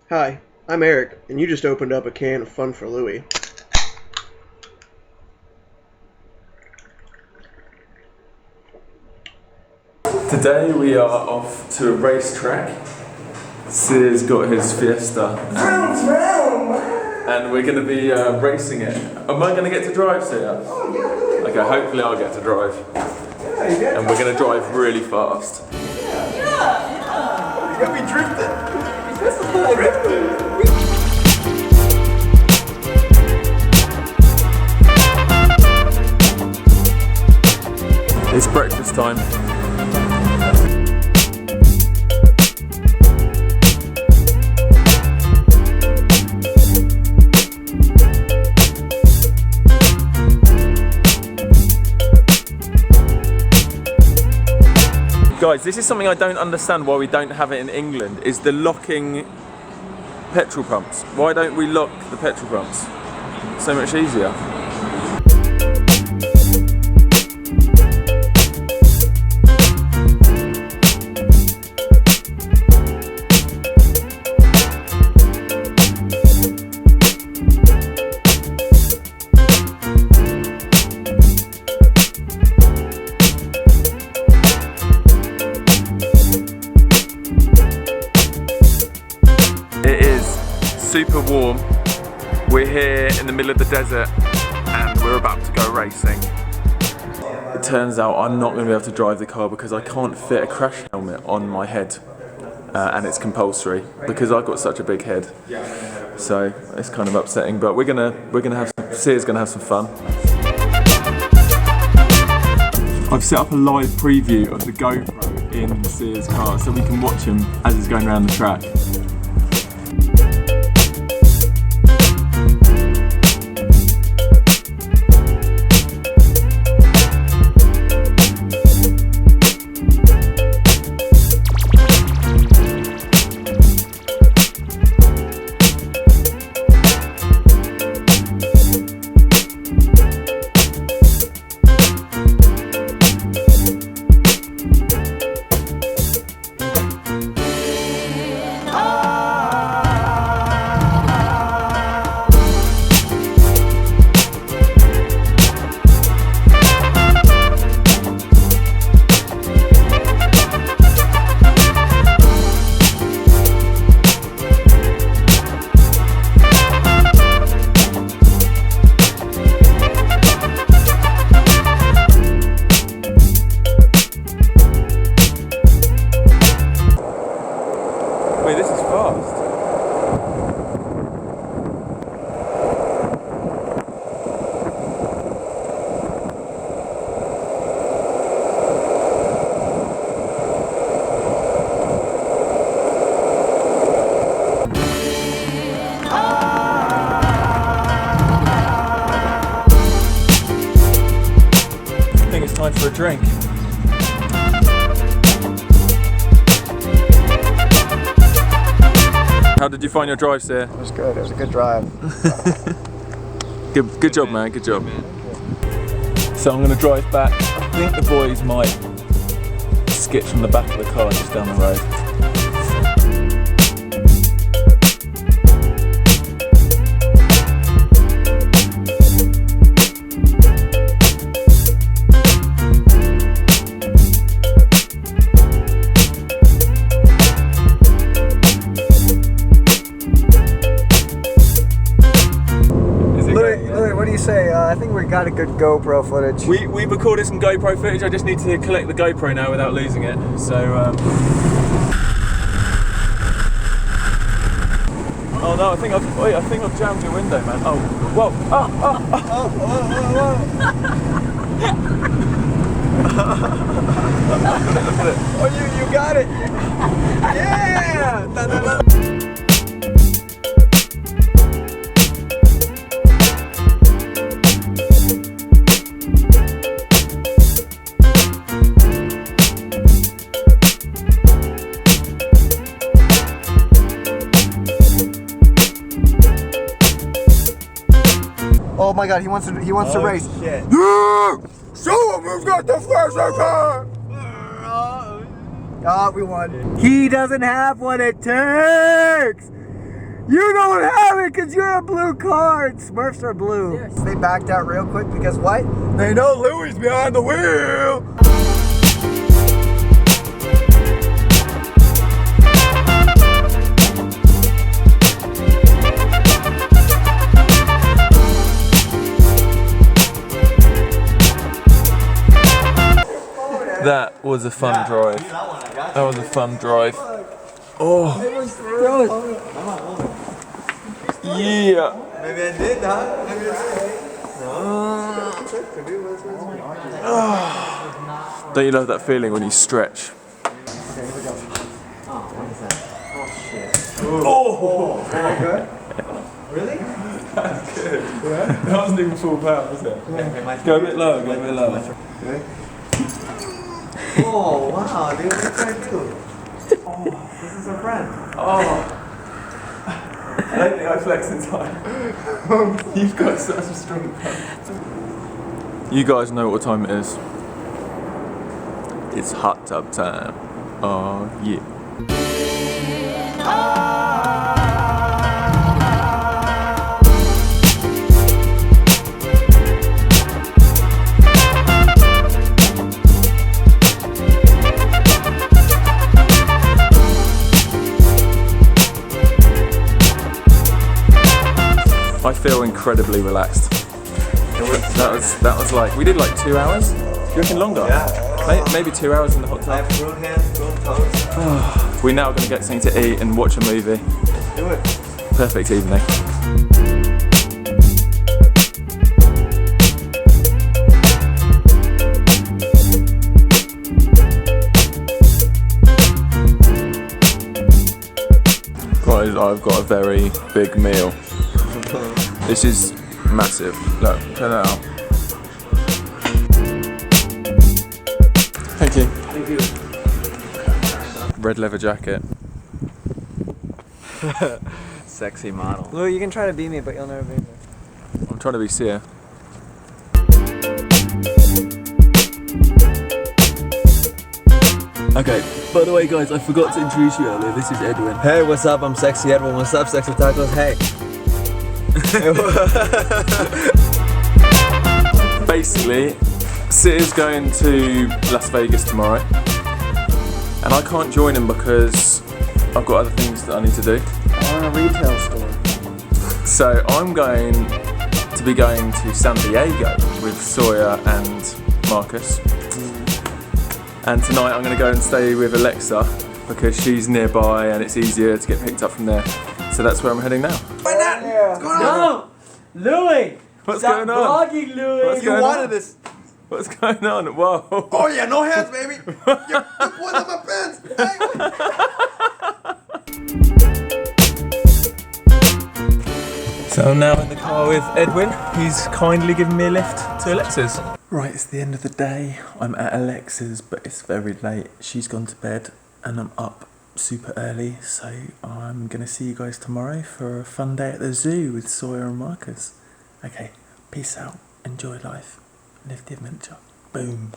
Hi, I'm Eric, and you just opened up a can of FunForLouis. Today we are off to a racetrack. Sear's got his Fiesta, and we're going to be racing it. Am I going to get to drive, Sear? Oh, yeah. Okay, hopefully I'll get to drive. Yeah, And we're going to drive really fast. You got me drifting. This is not drifting. It's breakfast time. Guys, this is something I don't understand why we don't have it in England, is the locking petrol pumps. Why don't we lock the petrol pumps? So much easier. It is super warm. We're here in the middle of the desert and we're about to go racing. It turns out I'm not going to be able to drive the car because I can't fit a crash helmet on my head, and it's compulsory because I've got such a big head. So it's kind of upsetting, but we're gonna have some, Sear's gonna have some fun. I've set up a live preview of the GoPro in Sear's car so we can watch him as he's going around the track. Wait, this is fast. I think it's time for a drink. How did you find your drive, Sear? It was good. It was a good drive. Good job, man. Good job. So I'm going to drive back. I think the boys might skip from the back of the car just down the road. What do you say? I think we got a good GoPro footage. We've recorded some GoPro footage. I just need to collect the GoPro now without losing it. So, oh no! I think I've jammed your window, man. Oh, whoa! Look at it! Oh, you got it! Yeah! Da, da, da. Oh my God, he wants to race. Shit. Show him who's got the faster car! Oh, we won. He doesn't have what it takes! You don't have it because you're a blue card. Smurfs are blue. They backed out real quick because what? They know Louis behind the wheel. That was a fun drive. That was a fun drive. Oh. Yeah. Maybe I did, huh? Maybe Don't you love that feeling when you stretch? Oh! good? Really? That's good. That wasn't even full power, was it? Go a bit lower, go a bit lower. Oh, wow, dude, what are you trying to do? Oh, this is our friend. Oh. I don't think I flex in time. You've got such a strong punch. You guys know what time it is. It's hot tub time. Oh yeah. I feel incredibly relaxed. That was like, we did like 2 hours? Do you reckon longer? Yeah. Maybe 2 hours in the hot tub. I have prune hands, prune toes. We're now going to get something to eat and watch a movie. Do it. Perfect evening. Guys, I've got a very big meal. This is massive. Look, check that out. Thank you. Thank you. Red leather jacket. Sexy model. Lou, you can try to beat me, but you'll never beat me. I'm trying to be Sia. Okay, by the way guys, I forgot to introduce you earlier. This is Edwin. Hey, what's up? I'm Sexy Edwin. What's up, Sexy Tacos? Hey. Basically, Sia's going to Las Vegas tomorrow. And I can't join him because I've got other things that I need to do. I want a retail store. So I'm going to be going to San Diego with Sawyer and Marcus. And tonight I'm going to go and stay with Alexa because she's nearby and it's easier to get picked up from there. So that's where I'm heading now. Why not? What's going on? No! Louis! What's Stop going on? vlogging, Louis! What's You going wanted on? this. What's going on? Whoa. Oh yeah, no hands, baby. You're pulling up my pants. Hey. So I'm now in the car with Edwin. He's kindly given me a lift to Alexa's. Right, it's the end of the day. I'm at Alexa's, but it's very late. She's gone to bed and I'm up super early. So I'm going to see you guys tomorrow for a fun day at the zoo with Sawyer and Marcus. Okay, peace out. Enjoy life. Live the adventure. Boom.